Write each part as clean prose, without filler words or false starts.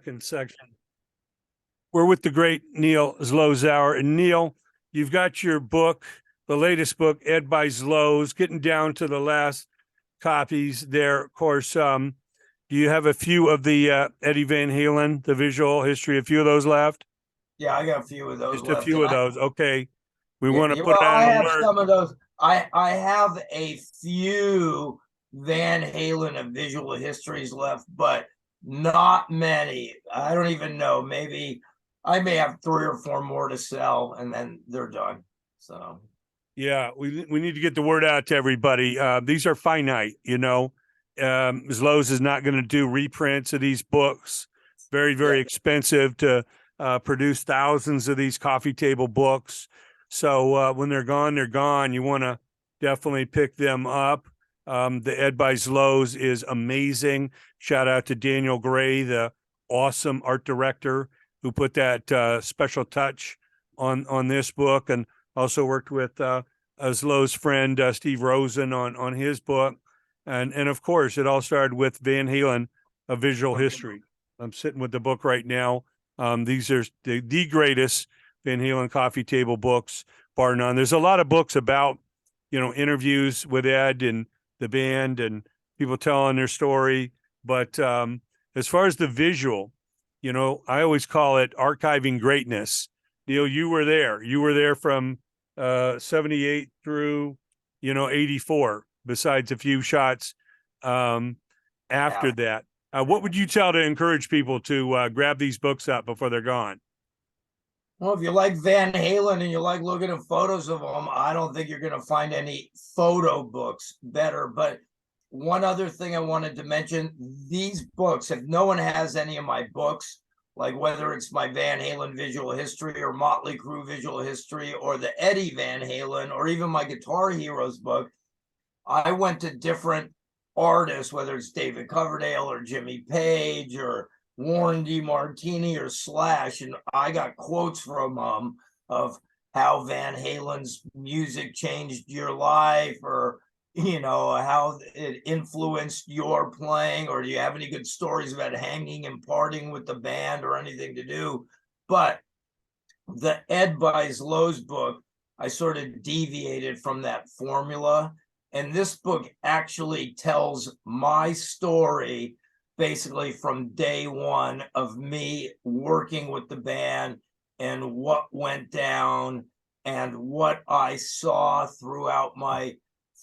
second section. We're with the great Neil ZLOZOWER. And Neil, you've got your book, the latest book, Ed by Zloz, getting down to the last copies there. Of course, do you have a few of the Eddie Van Halen, the visual history, a few of those left? Yeah, I got a few of those Just left. a few of those. Okay. We Yeah, want to yeah, put well, on I an have alert. some of those. I have a few Van Halen of visual histories left, but not many. I don't even know. Maybe I may have 3 or 4 more to sell, and then they're done. So Yeah, we need to get the word out to everybody. These are finite, you know. Zloz is not going to do reprints of these books. Very, very yeah, expensive to produce thousands of these coffee table books. So when they're gone, they're gone. You want to definitely pick them up. The Ed by Zloz is amazing. Shout out to Daniel Gray, the awesome art director who put that special touch on this book, and also worked with Zloz's friend Steve Rosen on his book, and of course it all started with Van Halen, A Visual History. I'm sitting with the book right now. These are the greatest Van Halen coffee table books, bar none. There's a lot of books about, you know, interviews with Ed and the band and people telling their story, but as far as the visual, you know, I always call it archiving greatness. Neil, you were there. You were there from 78 through, you know, 84, besides a few shots after that. What would you tell to encourage people to grab these books up before they're gone? well, if you like Van Halen and you like looking at photos of them, I don't think you're going to find any photo books better. But one other thing I wanted to mention, these books, if no one has any of my books, like whether it's my Van Halen visual history or Motley Crue visual history or the Eddie Van Halen or even my Guitar Heroes book, I went to different artists, whether it's David Coverdale or Jimmy Page or Warren DeMartini or Slash, and I got quotes from of how Van Halen's music changed your life, or you know how it influenced your playing, or do you have any good stories about hanging and partying with the band or anything to do? But the Ed by Zloz book, I sort of deviated from that formula. And this book actually tells my story basically from day one of me working with the band and what went down and what I saw throughout my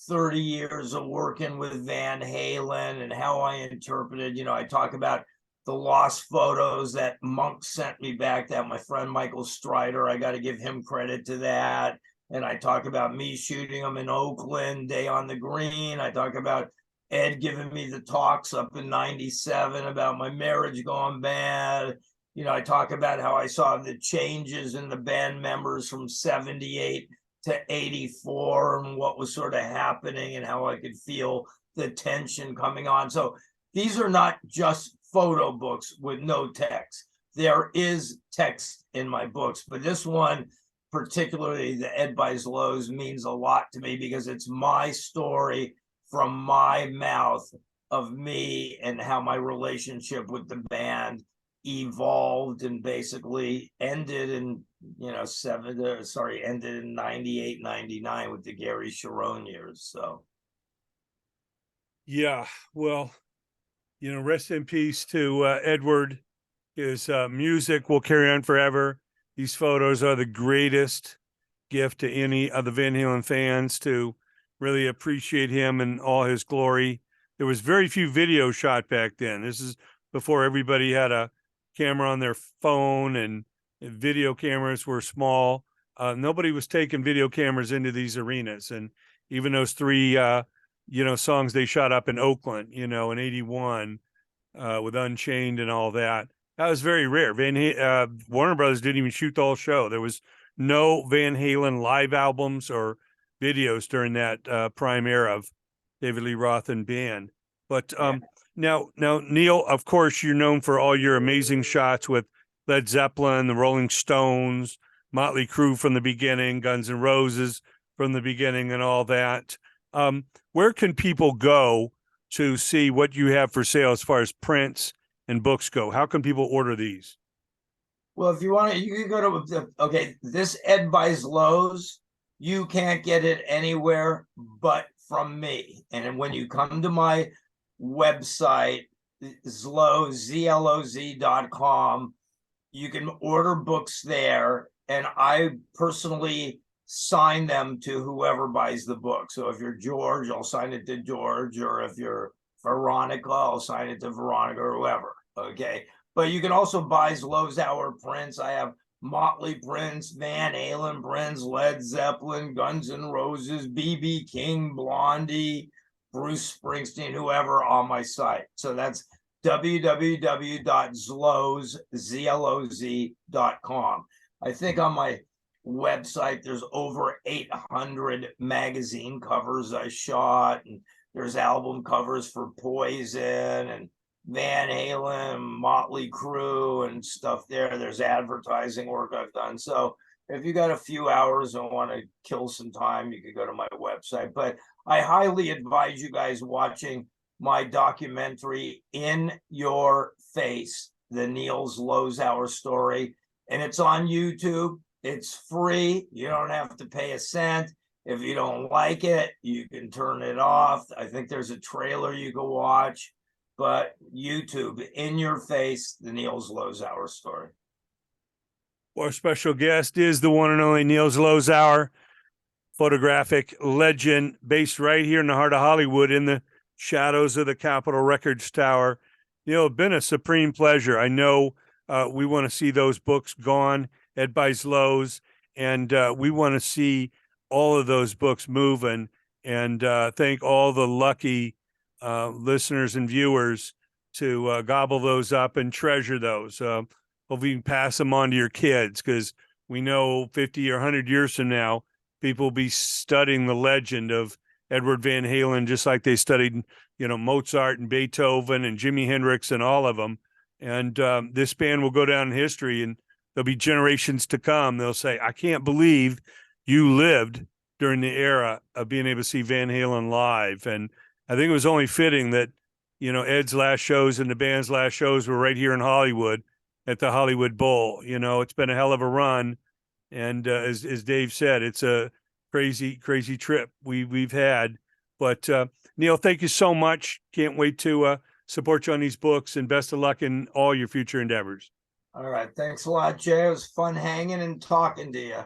30 years of working with Van Halen and how I interpreted. You know, I talk about the lost photos that Monk sent me back, that my friend Michael Strider, I got to give him credit to that. And I talk about me shooting them in Oakland, Day on the Green. I talk about Ed giving me the talks up in 97 about my marriage going bad. You know, I talk about how I saw the changes in the band members from 78 to 84 and what was sort of happening and how I could feel the tension coming on. So these are not just photo books with no text. There is text in my books, but this one, particularly the Ed by Zloz, means a lot to me because it's my story from my mouth of me and how my relationship with the band evolved and basically ended in, you know, ended in 98, 99 with the Gary Sharon years. So Yeah, well, you know, rest in peace to Edward. His music will carry on forever. These photos are the greatest gift to any of the Van Halen fans to really appreciate him in all his glory. There was very few videos shot back then. This is before everybody had a camera on their phone and video cameras were small. Nobody was taking video cameras into these arenas. And even those 3, you know, songs they shot up in Oakland, you know, in 81 with Unchained and all that. That was very rare. Warner Brothers didn't even shoot the whole show. There was no Van Halen live albums or videos during that prime era of David Lee Roth and band. But now, Neil, of course, you're known for all your amazing shots with Led Zeppelin, the Rolling Stones, Motley Crue from the beginning, Guns N' Roses from the beginning, and all that. Where can people go to see what you have for sale as far as prints and books go? How can people order these? Well, if you want to, you can go to okay. This Ed buys Lowe's. You can't get it anywhere but from me. And then when you come to my website, ZLOZ.com, you can order books there, and I personally sign them to whoever buys the book. So if you're George, I'll sign it to George, or if you're Veronica, I'll sign it to Veronica, or whoever. Okay. But you can also buy ZLOZOWER prints. I have Motley prints, Van Halen prints, Led Zeppelin, Guns N' Roses, B.B. King, Blondie, Bruce Springsteen, whoever, on my site. So that's www.ZLOZ.com. I think on my website there's over 800 magazine covers I shot, and there's album covers for Poison and Van Halen, Motley Crue, and stuff there. There's advertising work I've done. So if you got a few hours and want to kill some time, you could go to my website. But I highly advise you guys watching my documentary, In Your Face, the Neil ZLOZOWER story. And it's on YouTube. It's free. You don't have to pay a cent. If you don't like it, you can turn it off. I think there's a trailer you can watch. But YouTube, In Your Face, the Neil ZLOZOWER story. Our special guest is the one and only Neil ZLOZOWER, photographic legend, based right here in the heart of Hollywood in the shadows of the Capitol Records Tower. Neil, it's been a supreme pleasure. I know we want to see those books gone, Ed buys Lowe's, and we want to see all of those books moving, and thank all the lucky listeners and viewers to gobble those up and treasure those. Hopefully you can pass them on to your kids, because we know 50 or 100 years from now, people will be studying the legend of Edward Van Halen, just like they studied, Mozart and Beethoven and Jimi Hendrix and all of them. And this band will go down in history, and there'll be generations to come. They'll say, I can't believe you lived during the era of being able to see Van Halen live. And I think it was only fitting that, Ed's last shows and the band's last shows were right here in Hollywood at the Hollywood Bowl. It's been a hell of a run. And as Dave said, it's a crazy, crazy trip we've had. But Neil, thank you so much. Can't wait to support you on these books, and best of luck in all your future endeavors. All right. Thanks a lot, Jay. It was fun hanging and talking to you.